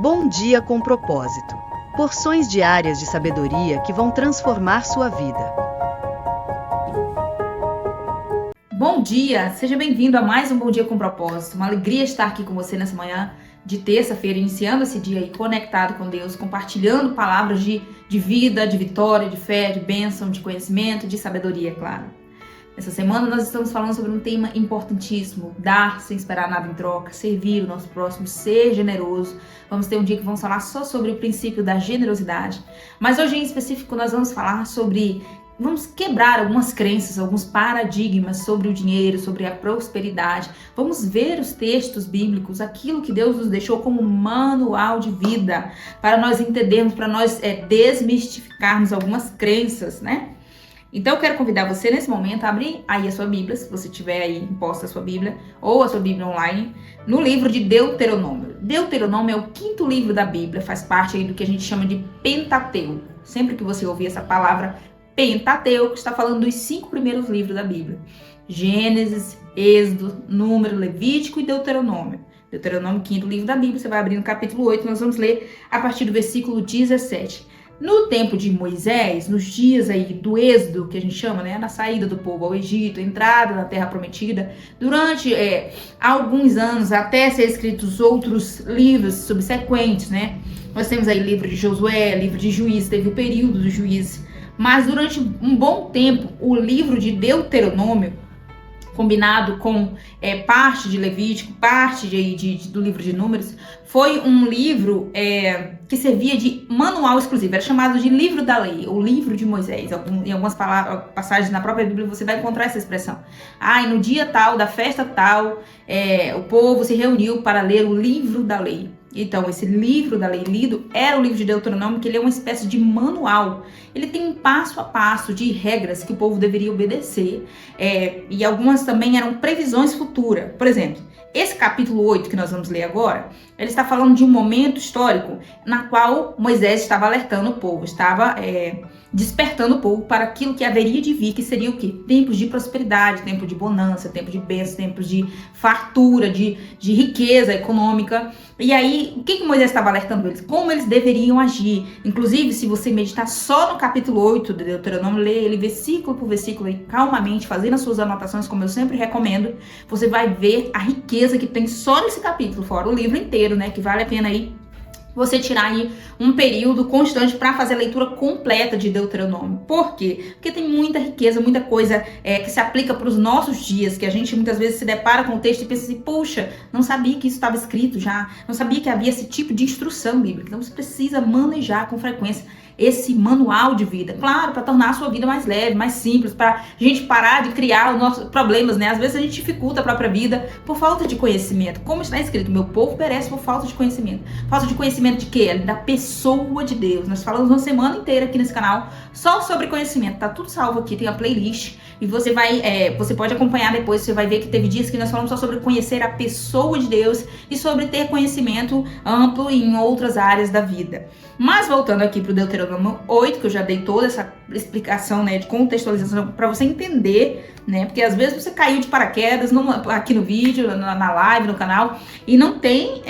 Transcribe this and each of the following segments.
Bom dia com propósito. Porções diárias de sabedoria que vão transformar sua vida. Bom dia, seja bem-vindo a mais um Bom Dia com Propósito. Uma alegria estar aqui com você nessa manhã de terça-feira, iniciando esse dia aí conectado com Deus, compartilhando palavras de vida, de vitória, de fé, de bênção, de conhecimento, de sabedoria, claro. Essa semana nós estamos falando sobre um tema importantíssimo: dar sem esperar nada em troca, servir o nosso próximo, ser generoso. Vamos ter um dia que vamos falar só sobre o princípio da generosidade, mas hoje em específico nós vamos falar sobre... Vamos quebrar algumas crenças, alguns paradigmas sobre o dinheiro, sobre a prosperidade. Vamos ver os textos bíblicos, aquilo que Deus nos deixou como manual de vida, para nós entendermos, para nós desmistificarmos algumas crenças, né? Então eu quero convidar você nesse momento a abrir aí a sua Bíblia, se você tiver aí imposta a sua Bíblia, ou a sua Bíblia online, no livro de Deuteronômio. Deuteronômio é o 5º livro da Bíblia, faz parte aí do que a gente chama de Pentateuco. Sempre que você ouvir essa palavra Pentateuco, está falando dos 5 primeiros livros da Bíblia: Gênesis, Êxodo, Número, Levítico e Deuteronômio. Deuteronômio, 5º livro da Bíblia, você vai abrir no capítulo 8, nós vamos ler a partir do versículo 17. No tempo de Moisés, nos dias aí do Êxodo, que a gente chama, né, na saída do povo ao Egito, entrada na Terra Prometida, durante alguns anos, até ser escritos outros livros subsequentes, né? Nós temos aí livro de Josué, livro de Juízes, teve o período do Juízes, mas durante um bom tempo, o livro de Deuteronômio, combinado com parte de Levítico, parte do livro de Números, foi um livro que servia de manual exclusivo. Era chamado de livro da lei, ou livro de Moisés. Em algumas passagens na própria Bíblia você vai encontrar essa expressão. E no dia tal, da festa tal, o povo se reuniu para ler o livro da lei. Então, esse livro da lei lido era o livro de Deuteronômio, que ele é uma espécie de manual. Ele tem um passo a passo de regras que o povo deveria obedecer, e algumas também eram previsões futuras. Por exemplo, esse capítulo 8 que nós vamos ler agora, ele está falando de um momento histórico na qual Moisés estava alertando o povo, estava despertando o povo para aquilo que haveria de vir, que seria o quê? Tempos de prosperidade, tempo de bonança, tempo de bênção, tempos de fartura, de riqueza econômica. E aí, o que Moisés estava alertando eles? Como eles deveriam agir. Inclusive, se você meditar só no capítulo 8 de Deuteronômio, ler ele versículo por versículo e calmamente, fazendo as suas anotações, como eu sempre recomendo, você vai ver a riqueza que tem só nesse capítulo, fora o livro inteiro, né? Que vale a pena aí você tirar aí um período constante para fazer a leitura completa de Deuteronômio. Por quê? Porque tem muita riqueza, muita coisa que se aplica para os nossos dias, que a gente muitas vezes se depara com o texto e pensa assim: poxa, não sabia que isso estava escrito já, não sabia que havia esse tipo de instrução bíblica. Então você precisa manejar com frequência esse manual de vida, claro, para tornar a sua vida mais leve, mais simples, para a gente parar de criar os nossos problemas, né? Às vezes a gente dificulta a própria vida por falta de conhecimento. Como está escrito, meu povo perece por falta de conhecimento. Falta de conhecimento de quê? Da pessoa de Deus. Nós falamos uma semana inteira aqui nesse canal só sobre conhecimento. Tá tudo salvo aqui, tem a playlist e você pode acompanhar depois. Você vai ver que teve dias que nós falamos só sobre conhecer a pessoa de Deus e sobre ter conhecimento amplo em outras áreas da vida. Mas voltando aqui para o Deuteronômio 8, que eu já dei toda essa explicação, né, de contextualização para você entender, né, porque às vezes você caiu de paraquedas aqui no vídeo, na live, no canal, e não tem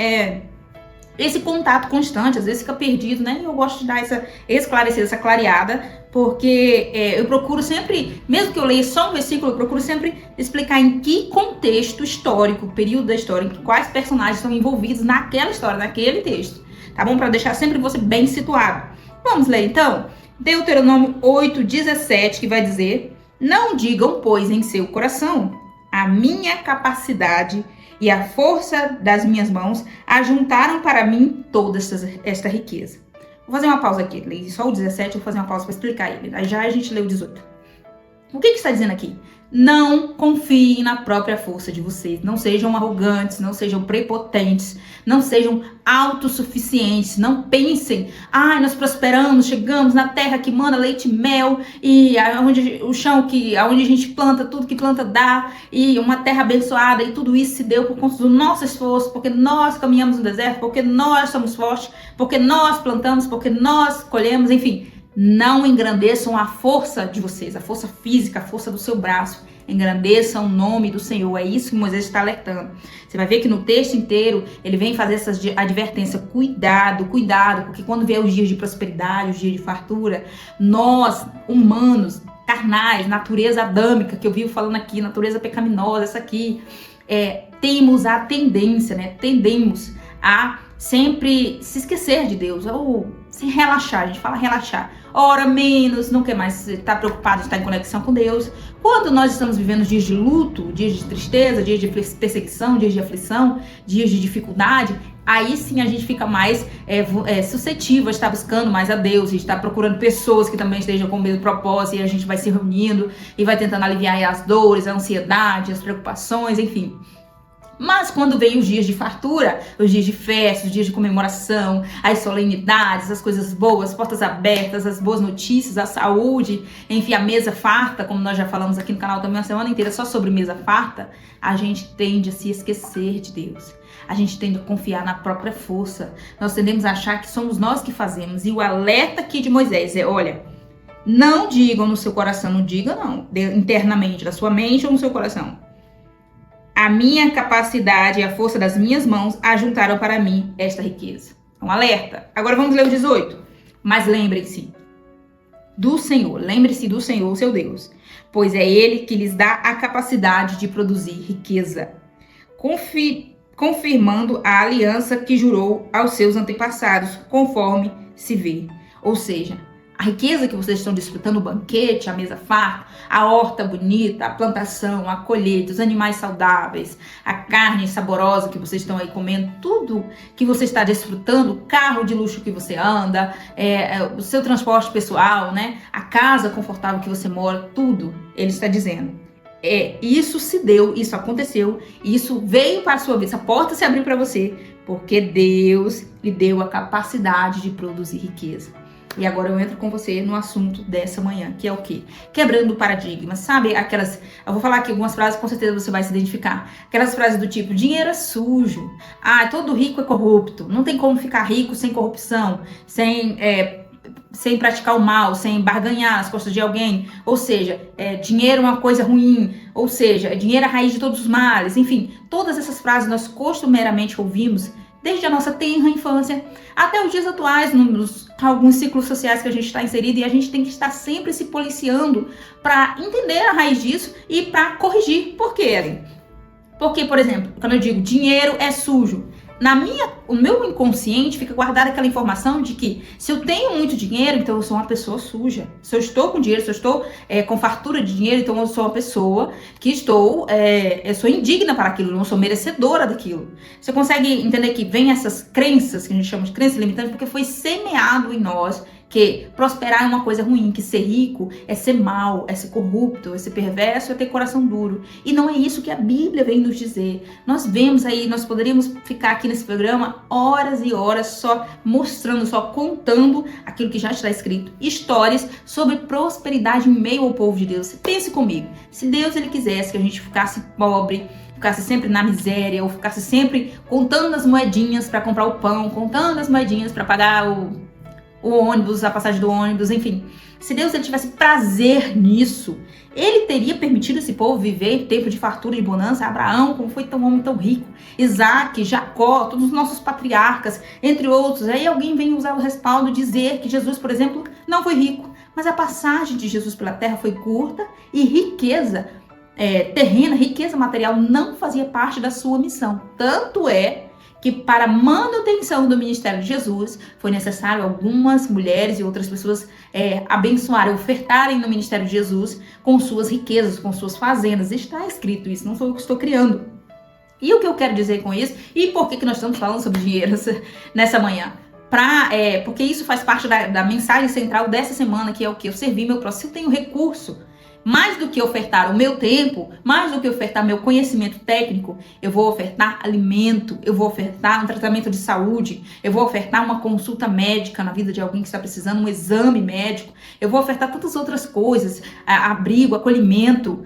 esse contato constante, às vezes fica perdido, né? Eu gosto de dar essa clareada, porque eu procuro sempre, mesmo que eu leia só um versículo, eu procuro sempre explicar em que contexto histórico, período da história, quais personagens estão envolvidos naquela história, naquele texto, tá bom? Para deixar sempre você bem situado. Vamos ler então? Deuteronômio 8:17, que vai dizer: não digam, pois, em seu coração, a minha capacidade e a força das minhas mãos ajuntaram para mim toda esta riqueza. Vou fazer uma pausa aqui, li só o 17, vou fazer uma pausa para explicar ele. Aí já a gente lê o 18. O que está dizendo aqui? Não confiem na própria força de vocês. Não sejam arrogantes, não sejam prepotentes, não sejam autossuficientes. Não pensem: nós prosperamos, chegamos na terra que mana leite e mel, e onde a gente planta, tudo que planta dá, e uma terra abençoada, e tudo isso se deu por conta do nosso esforço, porque nós caminhamos no deserto, porque nós somos fortes, porque nós plantamos, porque nós colhemos, enfim. Não engrandeçam a força de vocês, a força física, a força do seu braço. engrandeçam o nome do Senhor. É isso que Moisés está alertando. Você vai ver que no texto inteiro ele vem fazer essa advertência: cuidado, cuidado, porque quando vier os dias de prosperidade, os dias de fartura, nós, humanos, carnais, natureza adâmica, que eu vivo falando aqui, natureza pecaminosa, essa aqui, temos a tendência, né? Tendemos a sempre se esquecer de Deus, ou se relaxar. A gente fala relaxar, ora menos, não quer mais estar preocupado de estar em conexão com Deus. Quando nós estamos vivendo dias de luto, dias de tristeza, dias de perseguição, dias de aflição, dias de dificuldade, aí sim a gente fica mais suscetível a estar buscando mais a Deus, a gente está procurando pessoas que também estejam com o mesmo propósito, e a gente vai se reunindo e vai tentando aliviar as dores, a ansiedade, as preocupações, enfim. Mas quando vem os dias de fartura, os dias de festa, os dias de comemoração, as solenidades, as coisas boas, as portas abertas, as boas notícias, a saúde, enfim, a mesa farta, como nós já falamos aqui no canal também uma semana inteira só sobre mesa farta, a gente tende a se esquecer de Deus. A gente tende a confiar na própria força. Nós tendemos a achar que somos nós que fazemos. E o alerta aqui de Moisés é: olha, não digam no seu coração, não diga não, internamente, na sua mente ou no seu coração: a minha capacidade e a força das minhas mãos ajuntaram para mim esta riqueza. Um alerta. Agora vamos ler o 18. Mas lembre-se do Senhor, seu Deus, pois é Ele que lhes dá a capacidade de produzir riqueza, confirmando a aliança que jurou aos seus antepassados, conforme se vê. Ou seja, a riqueza que vocês estão desfrutando, o banquete, a mesa farta, a horta bonita, a plantação, a colheita, os animais saudáveis, a carne saborosa que vocês estão aí comendo, tudo que você está desfrutando, o carro de luxo que você anda, o seu transporte pessoal, né? A casa confortável que você mora, tudo, ele está dizendo. Isso se deu, isso aconteceu, isso veio para a sua vida, essa porta se abriu para você, porque Deus lhe deu a capacidade de produzir riqueza. E agora eu entro com você no assunto dessa manhã, que é o quê? Quebrando paradigmas, sabe? Eu vou falar aqui algumas frases, com certeza você vai se identificar. Aquelas frases do tipo: dinheiro é sujo, todo rico é corrupto, não tem como ficar rico sem corrupção, sem praticar o mal, sem barganhar as costas de alguém. Ou seja, dinheiro é uma coisa ruim, ou seja, dinheiro é a raiz de todos os males. Enfim, todas essas frases nós costumeiramente ouvimos desde a nossa tenra infância até os dias atuais, nos alguns ciclos sociais que a gente está inserido, e a gente tem que estar sempre se policiando para entender a raiz disso e para corrigir. Por quê, Ellen? Porque, por exemplo, quando eu digo dinheiro é sujo, o meu inconsciente fica guardada aquela informação de que se eu tenho muito dinheiro, então eu sou uma pessoa suja. Se eu estou com dinheiro, se eu estou com fartura de dinheiro, então eu sou uma pessoa que eu sou indigna para aquilo, não sou merecedora daquilo. Você consegue entender que vem essas crenças, que a gente chama de crenças limitantes, porque foi semeado em nós que prosperar é uma coisa ruim, que ser rico é ser mau, é ser corrupto, é ser perverso, é ter coração duro. E não é isso que a Bíblia vem nos dizer. Nós vemos aí, nós poderíamos ficar aqui nesse programa horas e horas só mostrando, só contando aquilo que já está escrito. Histórias sobre prosperidade em meio ao povo de Deus. Pense comigo, se Deus ele quisesse que a gente ficasse pobre, ficasse sempre na miséria, ou ficasse sempre contando as moedinhas para comprar o pão, contando as moedinhas para pagar o ônibus, a passagem do ônibus, enfim. Se Deus ele tivesse prazer nisso, ele teria permitido esse povo viver tempo de fartura e de bonança. Abraão, como foi tão homem tão rico, Isaac, Jacó, todos os nossos patriarcas, entre outros. Aí alguém vem usar o respaldo e dizer que Jesus, por exemplo, não foi rico. Mas a passagem de Jesus pela terra foi curta e riqueza terrena, riqueza material não fazia parte da sua missão. Tanto é que para a manutenção do ministério de Jesus foi necessário algumas mulheres e outras pessoas abençoarem, ofertarem no ministério de Jesus com suas riquezas, com suas fazendas. Está escrito isso, não sou eu que estou criando. E o que eu quero dizer com isso, e por que nós estamos falando sobre dinheiro nessa manhã? Porque isso faz parte da mensagem central dessa semana, que é o que? Eu servir meu próximo. Se eu tenho recurso, mais do que ofertar o meu tempo, mais do que ofertar meu conhecimento técnico, eu vou ofertar alimento, eu vou ofertar um tratamento de saúde, eu vou ofertar uma consulta médica na vida de alguém que está precisando, um exame médico, eu vou ofertar tantas outras coisas, abrigo, acolhimento,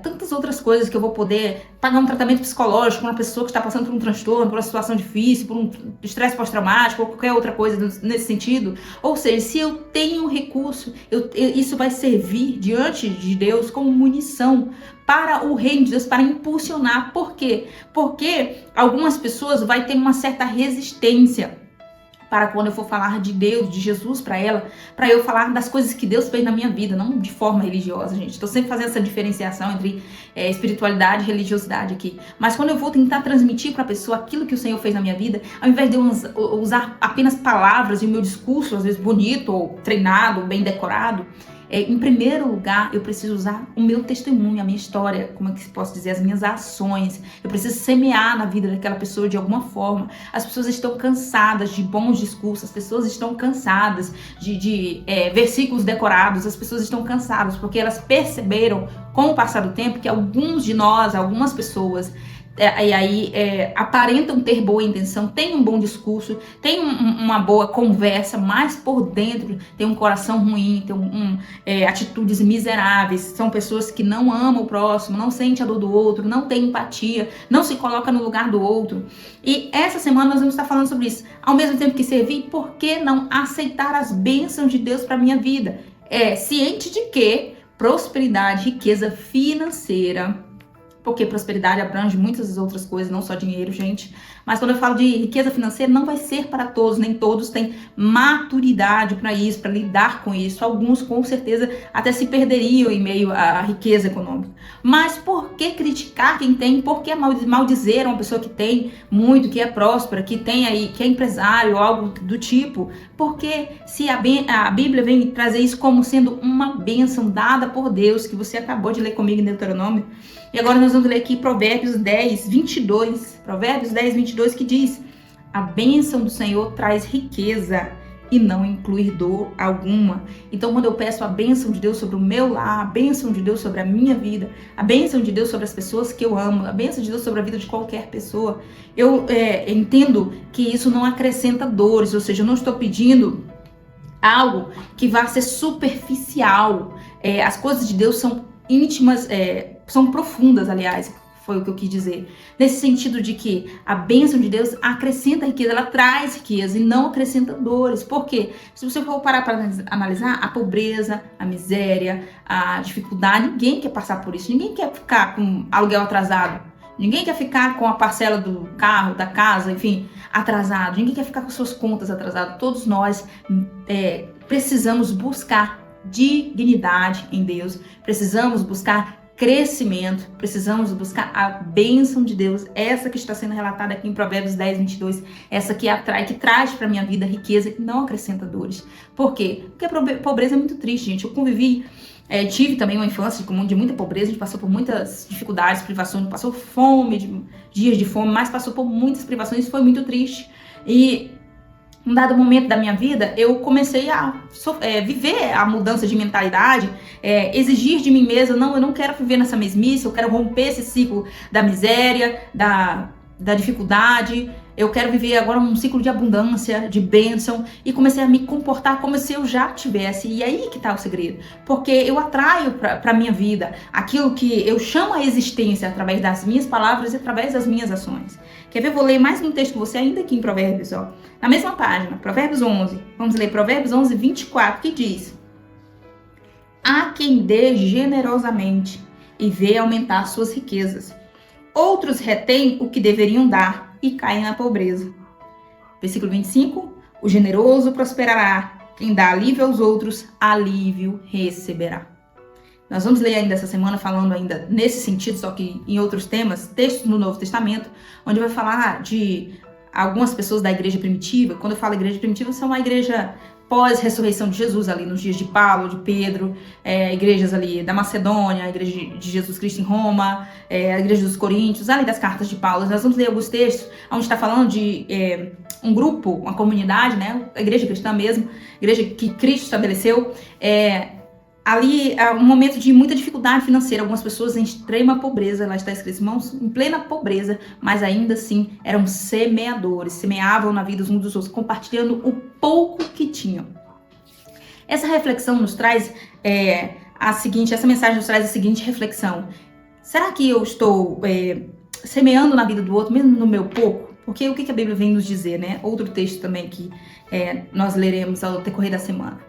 tantas outras coisas que eu vou poder pagar um tratamento psicológico para uma pessoa que está passando por um transtorno, por uma situação difícil, por um estresse pós-traumático ou qualquer outra coisa nesse sentido. Ou seja, se eu tenho recurso, isso vai servir diante de Deus como munição para o reino de Deus, para impulsionar. Por quê? Porque algumas pessoas vão ter uma certa resistência para quando eu for falar de Deus, de Jesus para ela, para eu falar das coisas que Deus fez na minha vida, não de forma religiosa, gente. Estou sempre fazendo essa diferenciação entre espiritualidade e religiosidade aqui. Mas quando eu vou tentar transmitir para a pessoa aquilo que o Senhor fez na minha vida, ao invés de eu usar apenas palavras e o meu discurso, às vezes bonito, ou treinado, ou bem decorado, em primeiro lugar, eu preciso usar o meu testemunho, a minha história, como é que posso dizer, as minhas ações. Eu preciso semear na vida daquela pessoa de alguma forma. As pessoas estão cansadas de bons discursos, as pessoas estão cansadas de versículos decorados, as pessoas estão cansadas porque elas perceberam, com o passar do tempo, que alguns de nós, algumas pessoas, aparentam ter boa intenção, tem um bom discurso, tem uma boa conversa, mas por dentro tem um coração ruim, tem atitudes miseráveis. São pessoas que não amam o próximo, não sentem a dor do outro, não têm empatia, não se coloca no lugar do outro. E essa semana nós vamos estar falando sobre isso. Ao mesmo tempo que servir, por que não aceitar as bênçãos de Deus para a minha vida? Ciente de que prosperidade, riqueza financeira, porque prosperidade abrange muitas outras coisas, não só dinheiro, gente. Mas quando eu falo de riqueza financeira, não vai ser para todos, nem todos têm maturidade para isso, para lidar com isso. Alguns, com certeza, até se perderiam em meio à riqueza econômica. Mas por que criticar quem tem? Por que maldizer uma pessoa que tem muito, que é próspera, que é empresário, algo do tipo? Porque se a Bíblia vem trazer isso como sendo uma bênção dada por Deus, que você acabou de ler comigo em Deuteronômio. E agora nós vamos ler aqui Provérbios 10, 22. Provérbios 10, 22, que diz: a bênção do Senhor traz riqueza e não inclui dor alguma. Então, quando eu peço a bênção de Deus sobre o meu lar, a bênção de Deus sobre a minha vida, a bênção de Deus sobre as pessoas que eu amo, a bênção de Deus sobre a vida de qualquer pessoa, eu entendo que isso não acrescenta dores, ou seja, eu não estou pedindo algo que vá ser superficial. As coisas de Deus são íntimas, são profundas, aliás, foi o que eu quis dizer. Nesse sentido de que a bênção de Deus acrescenta riqueza, ela traz riqueza e não acrescenta dores. Por quê? Se você for parar para analisar, a pobreza, a miséria, a dificuldade, ninguém quer passar por isso. Ninguém quer ficar com aluguel atrasado. Ninguém quer ficar com a parcela do carro, da casa, enfim, atrasado. Ninguém quer ficar com suas contas atrasadas. Todos nós precisamos buscar dignidade em Deus, precisamos buscar crescimento, precisamos buscar a bênção de Deus, essa que está sendo relatada aqui em Provérbios 10, 22, essa que atrai, que traz para minha vida riqueza e não acrescenta dores. Por quê? Porque a pobreza é muito triste, gente. Eu convivi, tive também uma infância de muita pobreza, a gente passou por muitas dificuldades, privações, passou fome, dias de fome, mas passou por muitas privações, foi muito triste. E um dado momento da minha vida, eu comecei a viver a mudança de mentalidade, exigir de mim mesma, eu não quero viver nessa mesmice, eu quero romper esse ciclo da miséria, da dificuldade, eu quero viver agora um ciclo de abundância, de bênção, e comecei a me comportar como se eu já tivesse. E aí que está o segredo, porque eu atraio para minha vida aquilo que eu chamo a existência através das minhas palavras e através das minhas ações. Quer ver? Eu vou ler mais um texto com você ainda aqui em Provérbios, na mesma página, Provérbios 11. Vamos ler Provérbios 11, 24, que diz: há quem dê generosamente e vê aumentar suas riquezas. Outros retêm o que deveriam dar e caem na pobreza. Versículo 25. O generoso prosperará. Quem dá alívio aos outros, alívio receberá. Nós vamos ler ainda essa semana falando ainda nesse sentido, só que em outros temas, textos no Novo Testamento, onde vai falar de algumas pessoas da igreja primitiva. Quando eu falo igreja primitiva, são uma igreja pós-ressurreição de Jesus, ali nos dias de Paulo, de Pedro, igrejas ali da Macedônia, a igreja de Jesus Cristo em Roma, a igreja dos Coríntios, ali das cartas de Paulo. Nós vamos ler alguns textos onde está falando de um grupo, uma comunidade, né? A igreja cristã mesmo, igreja que Cristo estabeleceu, ali um momento de muita dificuldade financeira, algumas pessoas em extrema pobreza, lá está escrito, irmãos, em plena pobreza, mas ainda assim eram semeadores, semeavam na vida uns dos outros, compartilhando o pouco que tinham. Essa reflexão nos traz essa mensagem nos traz a seguinte reflexão: será que eu estou semeando na vida do outro, mesmo no meu pouco? Porque o que a Bíblia vem nos dizer, né? Outro texto também que nós leremos ao decorrer da semana.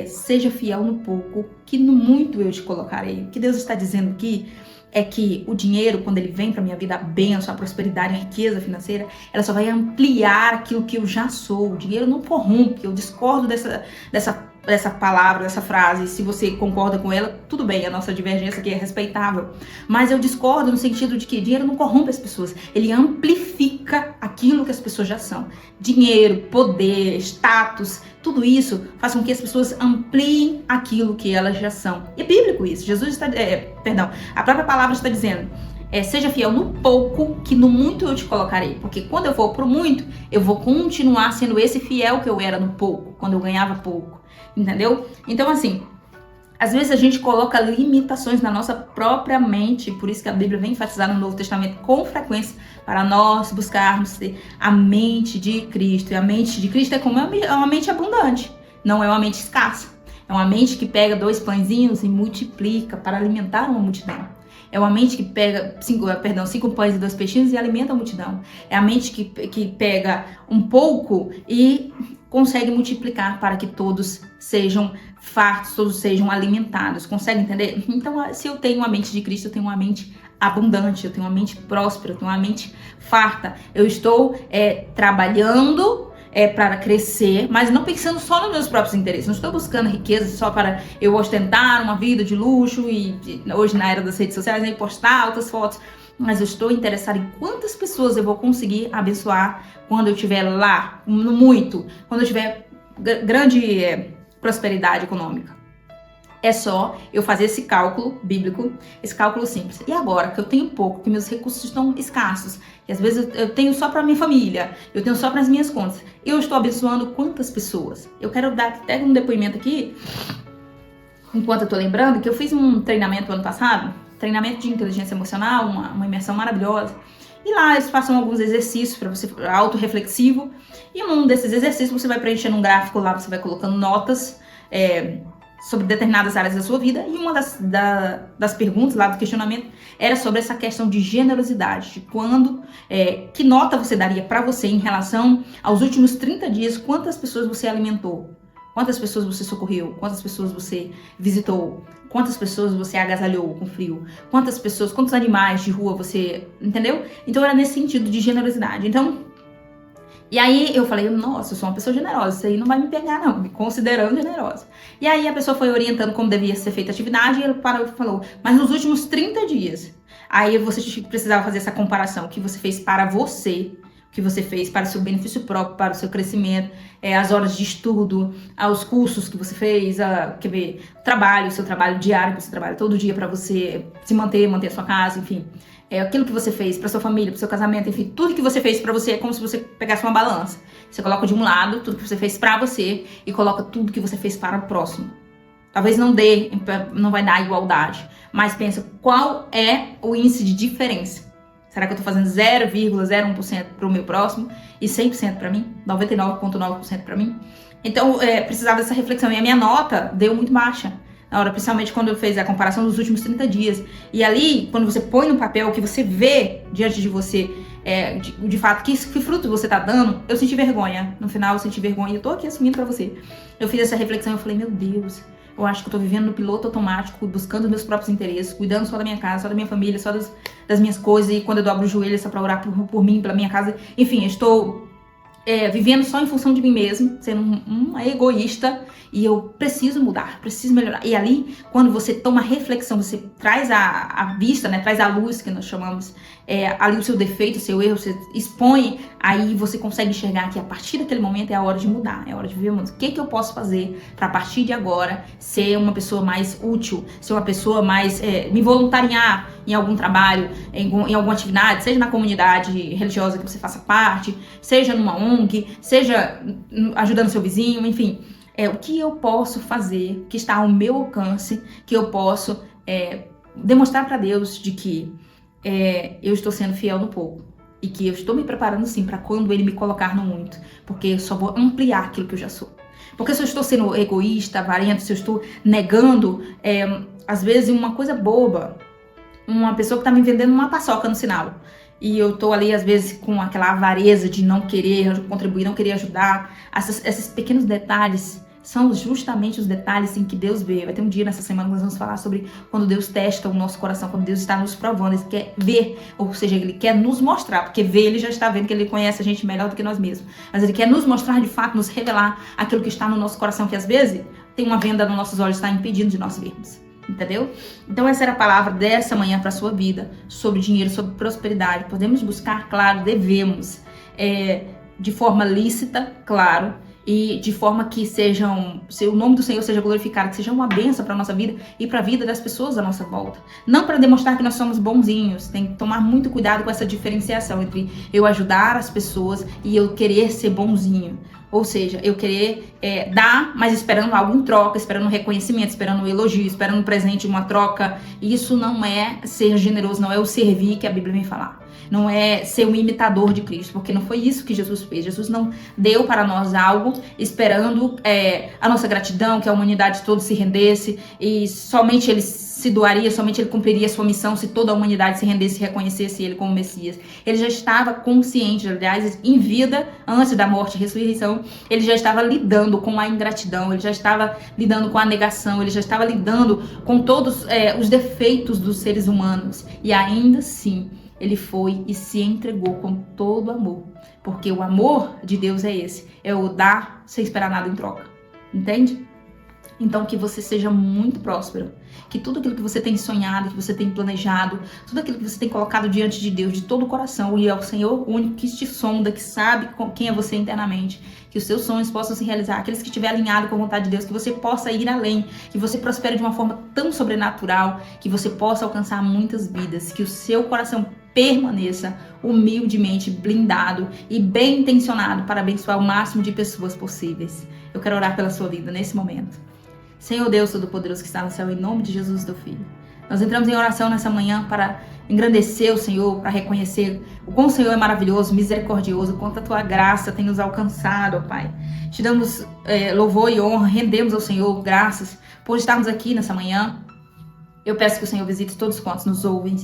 seja fiel no pouco, que no muito eu te colocarei. O que Deus está dizendo aqui é que o dinheiro, quando ele vem para minha vida, a bênção, a prosperidade, a riqueza financeira, ela só vai ampliar aquilo que eu já sou. O dinheiro não corrompe. Eu discordo dessa palavra, dessa frase. Se você concorda com ela, tudo bem, a nossa divergência aqui é respeitável. Mas eu discordo no sentido de que dinheiro não corrompe as pessoas. Ele amplifica aquilo que as pessoas já são. Dinheiro, poder, status, tudo isso faz com que as pessoas ampliem aquilo que elas já são. E é bíblico isso. A própria palavra está dizendo, seja fiel no pouco, que no muito eu te colocarei. Porque quando eu for pro muito, eu vou continuar sendo esse fiel que eu era no pouco, quando eu ganhava pouco. Entendeu? Então, assim, às vezes a gente coloca limitações na nossa própria mente, por isso que a Bíblia vem enfatizar no Novo Testamento com frequência, para nós buscarmos ter a mente de Cristo. E a mente de Cristo é como uma mente abundante, não é uma mente escassa. É uma mente que pega 2 pãezinhos e multiplica para alimentar uma multidão. É uma mente que pega 5 pães e 2 peixinhos e alimenta a multidão. É a mente que pega um pouco e consegue multiplicar para que todos sejam fartos, todos sejam alimentados. Consegue entender? Então, se eu tenho uma mente de Cristo, eu tenho uma mente abundante, eu tenho uma mente próspera, eu tenho uma mente farta. Eu estou trabalhando para crescer, mas não pensando só nos meus próprios interesses. Não estou buscando riqueza só para eu ostentar uma vida de luxo e hoje na era das redes sociais, nem postar altas fotos. Mas eu estou interessada em quantas pessoas eu vou conseguir abençoar quando eu estiver lá, no muito, quando eu tiver grande prosperidade econômica. É só eu fazer esse cálculo bíblico, esse cálculo simples. E agora que eu tenho pouco, que meus recursos estão escassos, e às vezes eu tenho só para minha família, eu tenho só para as minhas contas, eu estou abençoando quantas pessoas? Eu quero dar até um depoimento aqui, enquanto eu estou lembrando, que eu fiz um treinamento ano passado, treinamento de inteligência emocional, uma imersão maravilhosa. E lá eles passam alguns exercícios para você, autorreflexivo. E num desses exercícios você vai preenchendo um gráfico lá, você vai colocando notas sobre determinadas áreas da sua vida. E uma das perguntas lá do questionamento era sobre essa questão de generosidade. De quando, que nota você daria para você em relação aos últimos 30 dias, quantas pessoas você alimentou? Quantas pessoas você socorreu? Quantas pessoas você visitou? Quantas pessoas você agasalhou com frio? Quantos animais de rua você... Entendeu? Então era nesse sentido de generosidade. Então, e aí eu falei, nossa, eu sou uma pessoa generosa, isso aí não vai me pegar não, me considerando generosa. E aí a pessoa foi orientando como devia ser feita a atividade e ele parou e falou, mas nos últimos 30 dias, aí você precisava fazer essa comparação, o que você fez para você, o que você fez para o seu benefício próprio, para o seu crescimento, as horas de estudo, os cursos que você fez, o seu trabalho diário, que você trabalha todo dia para você se manter a sua casa, enfim. Aquilo que você fez para sua família, para seu casamento, enfim, tudo que você fez para você é como se você pegasse uma balança. Você coloca de um lado tudo que você fez para você e coloca tudo que você fez para o próximo. Talvez não vai dar igualdade, mas pensa qual é o índice de diferença. Será que eu tô fazendo 0,01% para o meu próximo e 100% para mim? 99,9% para mim? Então, precisava dessa reflexão. E a minha nota deu muito baixa na hora, principalmente quando eu fiz a comparação dos últimos 30 dias. E ali, quando você põe no papel o que você vê diante de você, de fato, que fruto você tá dando, eu senti vergonha. No final, eu senti vergonha. Eu tô aqui assumindo pra você. Eu fiz essa reflexão e eu falei, meu Deus, eu acho que eu tô vivendo no piloto automático, buscando meus próprios interesses, cuidando só da minha casa, só da minha família, só das minhas coisas. E quando eu dobro o joelho, é só pra orar por mim, pela minha casa. Enfim, eu estou vivendo só em função de mim mesmo, sendo uma egoísta. E eu preciso mudar, preciso melhorar. E ali, quando você toma reflexão, você traz à vista, né? Traz à luz, que nós chamamos, ali o seu defeito, o seu erro, você expõe, aí você consegue enxergar que a partir daquele momento é a hora de mudar, é a hora de viver o mundo. O que eu posso fazer para a partir de agora ser uma pessoa mais útil, ser uma pessoa mais, me voluntariar em algum trabalho, em alguma atividade, seja na comunidade religiosa que você faça parte, seja numa ONG, seja ajudando seu vizinho, enfim. O que eu posso fazer, que está ao meu alcance, que eu posso demonstrar para Deus de que eu estou sendo fiel no pouco. E que eu estou me preparando sim para quando Ele me colocar no muito. Porque eu só vou ampliar aquilo que eu já sou. Porque se eu estou sendo egoísta, avarento, se eu estou negando, às vezes uma coisa boba, uma pessoa que está me vendendo uma paçoca no sinal. E eu tô ali, às vezes, com aquela avareza de não querer contribuir, não querer ajudar. Esses pequenos detalhes São justamente os detalhes em que Deus vê. Vai ter um dia nessa semana que nós vamos falar sobre quando Deus testa o nosso coração, quando Deus está nos provando, Ele quer ver, ou seja, Ele quer nos mostrar, porque ver Ele já está vendo que Ele conhece a gente melhor do que nós mesmos. Mas Ele quer nos mostrar de fato, nos revelar aquilo que está no nosso coração, que às vezes tem uma venda nos nossos olhos, está impedindo de nós vermos. Entendeu? Então essa era a palavra dessa manhã para a sua vida, sobre dinheiro, sobre prosperidade. Podemos buscar, claro, devemos, de forma lícita, claro, e de forma que o nome do Senhor seja glorificado, que seja uma bênção para a nossa vida e para a vida das pessoas à nossa volta. Não para demonstrar que nós somos bonzinhos. Tem que tomar muito cuidado com essa diferenciação entre eu ajudar as pessoas e eu querer ser bonzinho. Ou seja, eu querer dar, mas esperando algo em troca, esperando um reconhecimento, esperando um elogio, esperando um presente, uma troca. Isso não é ser generoso, não é o servir que a Bíblia vem falar. Não é ser um imitador de Cristo, porque não foi isso que Jesus fez. Jesus não deu para nós algo esperando a nossa gratidão, que a humanidade toda se rendesse e somente Ele se doaria, somente Ele cumpriria a sua missão se toda a humanidade se rendesse e reconhecesse Ele como Messias. Ele já estava consciente, aliás, em vida, antes da morte e ressurreição, Ele já estava lidando com a ingratidão, Ele já estava lidando com a negação, Ele já estava lidando com todos os defeitos dos seres humanos. E ainda assim, Ele foi e se entregou com todo amor. Porque o amor de Deus é esse. É o dar sem esperar nada em troca. Entende? Então que você seja muito próspero. Que tudo aquilo que você tem sonhado, que você tem planejado, tudo aquilo que você tem colocado diante de Deus de todo o coração, e é o Senhor único que te sonda, que sabe quem é você internamente, que os seus sonhos possam se realizar, aqueles que estiverem alinhados com a vontade de Deus, que você possa ir além, que você prospere de uma forma tão sobrenatural, que você possa alcançar muitas vidas, que o seu coração permaneça humildemente blindado e bem intencionado para abençoar o máximo de pessoas possíveis. Eu quero orar pela sua vida nesse momento. Senhor Deus Todo-Poderoso que está no céu, em nome de Jesus, teu Filho. Nós entramos em oração nessa manhã para engrandecer o Senhor, para reconhecer o quão o Senhor é maravilhoso, misericordioso, o quanto a tua graça tem nos alcançado, ó Pai. Te damos louvor e honra, rendemos ao Senhor graças por estarmos aqui nessa manhã. Eu peço que o Senhor visite todos quantos nos ouvem,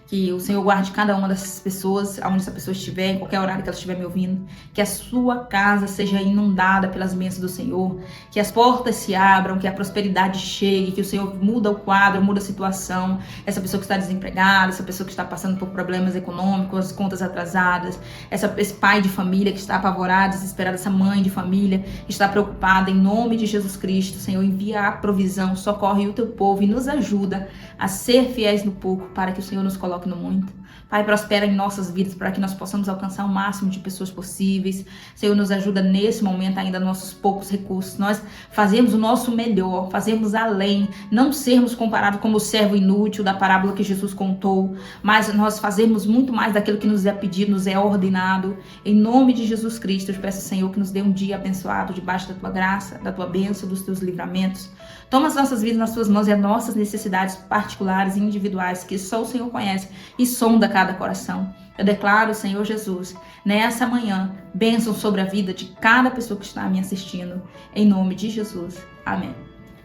que o Senhor guarde cada uma dessas pessoas, aonde essa pessoa estiver, em qualquer horário que ela estiver me ouvindo, que a sua casa seja inundada pelas bênçãos do Senhor, que as portas se abram, que a prosperidade chegue, que o Senhor muda o quadro, muda a situação, essa pessoa que está desempregada, essa pessoa que está passando por problemas econômicos, as contas atrasadas, esse pai de família que está apavorado, desesperado, essa mãe de família que está preocupada, em nome de Jesus Cristo, Senhor, envia a provisão, socorre o teu povo e nos ajuda a ser fiéis no pouco, para que o Senhor nos coloque no muito. Pai, prospera em nossas vidas para que nós possamos alcançar o máximo de pessoas possíveis. Senhor, nos ajuda nesse momento ainda nossos poucos recursos. Nós fazemos o nosso melhor, fazemos além, não sermos comparados como o servo inútil da parábola que Jesus contou, mas nós fazemos muito mais daquilo que nos é pedido, nos é ordenado. Em nome de Jesus Cristo, eu te peço, Senhor, que nos dê um dia abençoado debaixo da tua graça, da tua bênção, dos teus livramentos. Toma as nossas vidas nas tuas mãos e as nossas necessidades particulares e individuais, que só o Senhor conhece e sonda cada coração. Eu declaro, Senhor Jesus, nessa manhã, bênção sobre a vida de cada pessoa que está me assistindo. Em nome de Jesus. Amém.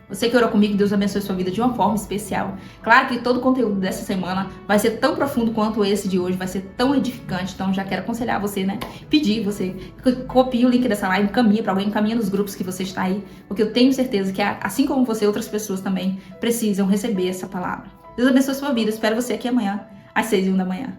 Você que orou comigo, Deus abençoe sua vida de uma forma especial. Claro que todo o conteúdo dessa semana vai ser tão profundo quanto esse de hoje, vai ser tão edificante. Então já quero aconselhar você, pedir você, copie o link dessa live, encaminha para alguém, encaminha nos grupos que você está aí, porque eu tenho certeza que assim como você, outras pessoas também precisam receber essa palavra. Deus abençoe sua vida, espero você aqui amanhã, às 6h01 da manhã.